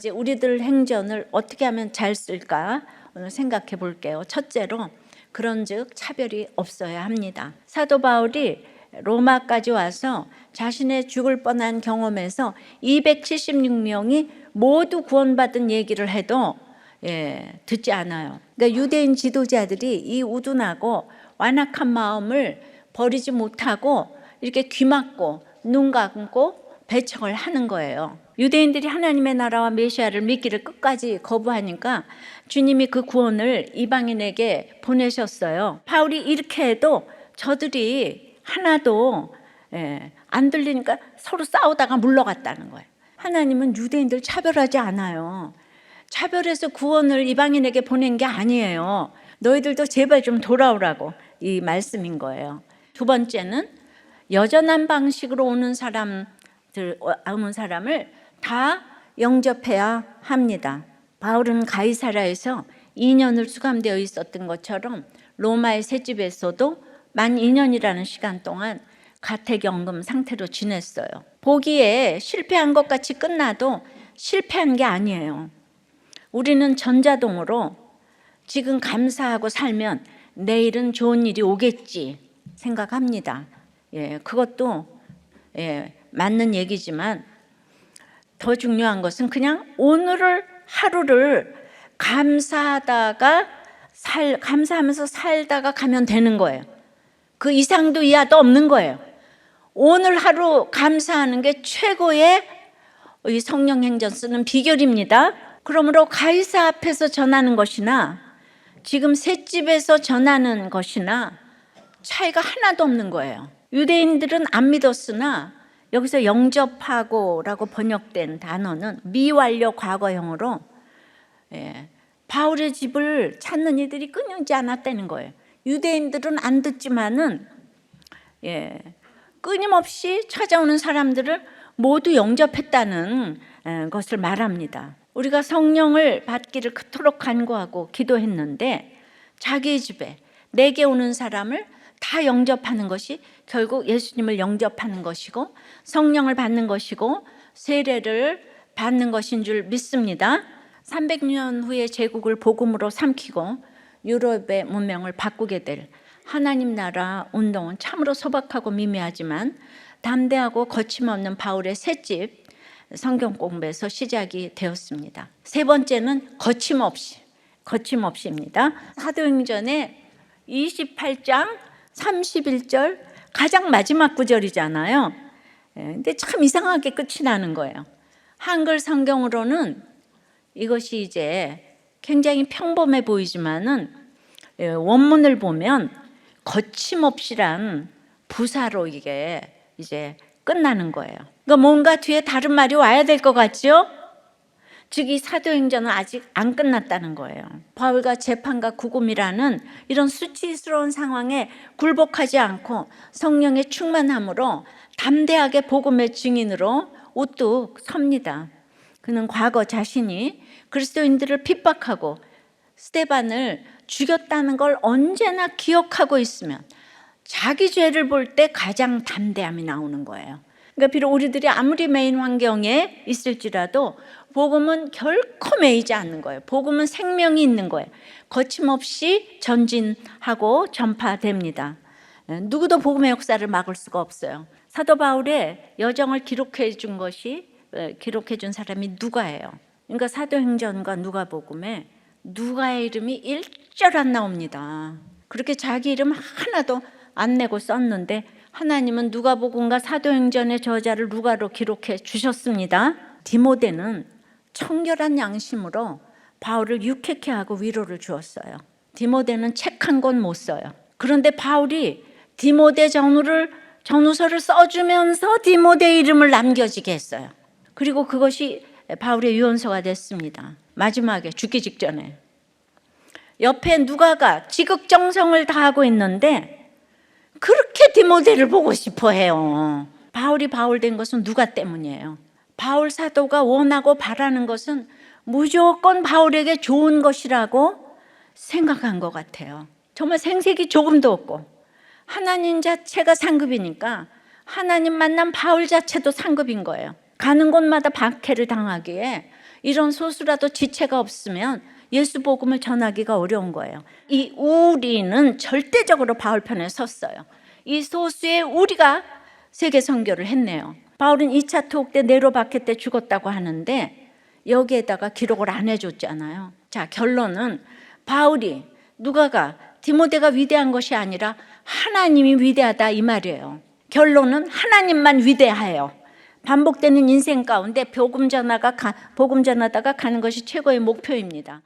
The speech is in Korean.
이제 우리들 행전을 어떻게 하면 잘 쓸까 오늘 생각해 볼게요. 첫째로 그런즉 차별이 없어야 합니다. 사도 바울이 로마까지 와서 자신의 죽을 뻔한 경험에서 276명이 모두 구원받은 얘기를 해도 듣지 않아요. 그러니까 유대인 지도자들이 이 우둔하고 완악한 마음을 버리지 못하고 이렇게 귀 막고 눈 감고 배척을 하는 거예요. 유대인들이 하나님의 나라와 메시아를 믿기를 끝까지 거부하니까 주님이 그 구원을 이방인에게 보내셨어요. 바울이 이렇게 해도 저들이 하나도 안 들리니까 서로 싸우다가 물러갔다는 거예요. 하나님은 유대인들 차별하지 않아요. 차별해서 구원을 이방인에게 보낸 게 아니에요. 너희들도 제발 좀 돌아오라고 이 말씀인 거예요. 두 번째는 여전한 방식으로 오는 사람을 다 영접해야 합니다. 바울은 가이사라에서 2년을 수감되어 있었던 것처럼 로마의 셋집에서도 만 2년이라는 시간 동안 가택연금 상태로 지냈어요. 보기에 실패한 것 같이 끝나도 실패한 게 아니에요. 우리는 전자동으로 지금 감사하고 살면 내일은 좋은 일이 오겠지 생각합니다. 그것도 맞는 얘기지만 더 중요한 것은 그냥 오늘을 하루를 감사하면서 살다가 가면 되는 거예요. 그 이상도 이하도 없는 거예요. 오늘 하루 감사하는 게 최고의 이 성령 행전 쓰는 비결입니다. 그러므로 가이사 앞에서 전하는 것이나 지금 셋집에서 전하는 것이나 차이가 하나도 없는 거예요. 유대인들은 안 믿었으나 여기서 영접하고라고 번역된 단어는 미완료 과거형으로 바울의 집을 찾는 이들이 끊이지 않았다는 거예요. 유대인들은 안 듣지만은 끊임없이 찾아오는 사람들을 모두 영접했다는 것을 말합니다. 우리가 성령을 받기를 그토록 간구하고 기도했는데 자기 집에 내게 오는 사람을 다 영접하는 것이 결국 예수님을 영접하는 것이고 성령을 받는 것이고 세례를 받는 것인 줄 믿습니다. 300년 후에 제국을 복음으로 삼키고 유럽의 문명을 바꾸게 될 하나님 나라 운동은 참으로 소박하고 미미하지만 담대하고 거침없는 바울의 셋집 성경 공부에서 시작이 되었습니다. 세 번째는 거침없이입니다. 사도행전의 28장 31절 가장 마지막 구절이잖아요. 근데 참 이상하게 끝이 나는 거예요. 한글 성경으로는 이것이 이제 굉장히 평범해 보이지만은 원문을 보면 거침없이란 부사로 이게 이제 끝나는 거예요. 그러니까 뭔가 뒤에 다른 말이 와야 될 것 같죠? 즉 이 사도행전은 아직 안 끝났다는 거예요. 바울과 재판과 구금이라는 이런 수치스러운 상황에 굴복하지 않고 성령의 충만함으로 담대하게 복음의 증인으로 우뚝 섭니다. 그는 과거 자신이 그리스도인들을 핍박하고 스데반을 죽였다는 걸 언제나 기억하고 있으면 자기 죄를 볼 때 가장 담대함이 나오는 거예요. 그러니까 비록 우리들이 아무리 매인 환경에 있을지라도 복음은 결코 매이지 않는 거예요. 복음은 생명이 있는 거예요. 거침없이 전진하고 전파됩니다. 누구도 복음의 역사를 막을 수가 없어요. 사도 바울의 여정을 기록해 준 사람이 누가예요. 그러니까 사도행전과 누가복음에 누가의 이름이 일절 안 나옵니다. 그렇게 자기 이름 하나도 안 내고 썼는데 하나님은 누가복음과 사도행전의 저자를 누가로 기록해 주셨습니다. 디모데는 청결한 양심으로 바울을 유쾌케 하고 위로를 주었어요. 디모데는 책 한 권 못 써요. 그런데 바울이 디모데 전후서를 써주면서 디모데 이름을 남겨지게 했어요. 그리고 그것이 바울의 유언서가 됐습니다. 마지막에 죽기 직전에 옆에 누가가 지극정성을 다하고 있는데 그렇게 디모데를 보고 싶어 해요. 바울이 바울 된 것은 누가 때문이에요. 바울 사도가 원하고 바라는 것은 무조건 바울에게 좋은 것이라고 생각한 것 같아요. 정말 생색이 조금도 없고 하나님 자체가 상급이니까 하나님 만난 바울 자체도 상급인 거예요. 가는 곳마다 박해를 당하기에 이런 소수라도 지체가 없으면 예수 복음을 전하기가 어려운 거예요. 이 우리는 절대적으로 바울 편에 섰어요. 이 소수의 우리가 세계 선교를 했네요. 바울은 2차 투옥 때 네로 박해 때 죽었다고 하는데 여기에다가 기록을 안 해줬잖아요. 자, 결론은 바울이 누가가 디모데가 위대한 것이 아니라 하나님이 위대하다 이 말이에요. 결론은 하나님만 위대해요. 반복되는 인생 가운데 복음 전하다가 가는 것이 최고의 목표입니다.